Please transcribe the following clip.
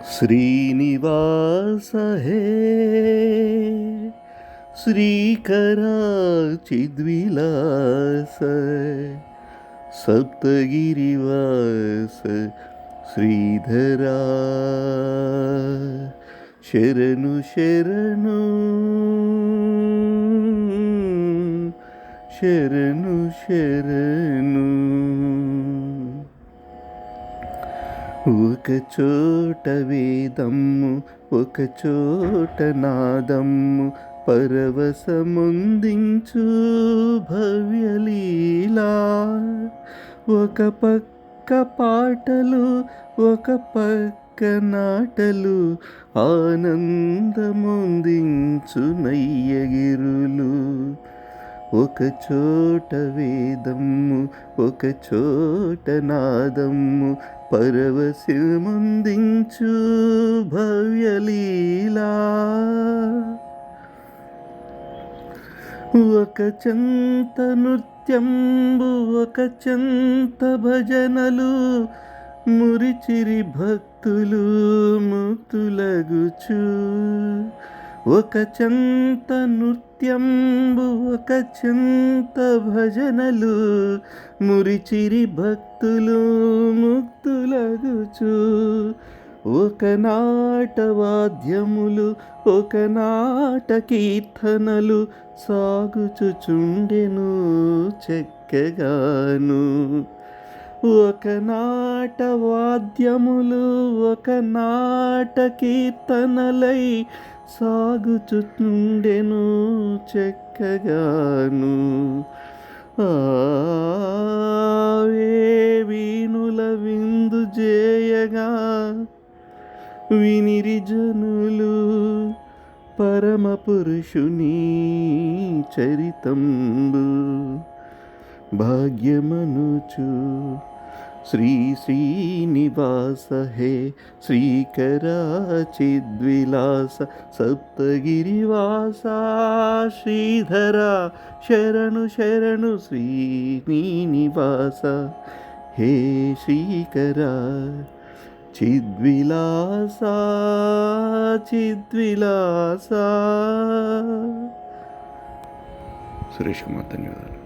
శ్రీనివాస హే శ్రీకర చిద్విలాస సప్తగిరివాస శ్రీధరా శరణు శరణు శరణు శరణు. ఒక చోట వేదమ్ము ఒక చోట నాదమ్ము పరవశముందించు భవ్యలీలా. ఒక పక్క పాటలు ఒక పక్క నాటలు ఆనందముందించు నయ్యగిరులు. ఒక చోట వేదమ్ము ఒక చోట నాదమ్ము పరవశముందించు భవ్యలీలా. ఒక చెంత నృత్యంబు ఒక చెంత భజనలు మురిచిరి భక్తులు ముక్తులగుచు. ఒక చెంత నృత్యంబు ఒక చెంత భజనలు మురిచిరి భక్తులు ముక్తులగుచు. ఒక నాట వాద్యములు ఒక నాట కీర్తనలు సాగుచుచుండెను చక్కగాను. ఒక నాట వాద్యములు ఒక నాట కీర్తనలై సాగుచుండెను చక్కగాను. వీణుల విందు చేయగా వినిరి జనులు పరమ పురుషుని చరితంబు భాగ్యమనుచు. శ్రీ శ్రీనివాస హే శ్రీకర చిద్విలాస సప్తగిరివాస శ్రీధర శరణు శరణు. శ్రీనివాస హే శ్రీకర చిద్విలాస చిద్విలాస. సురేష్ కుమార్, ధన్యవాదాలు.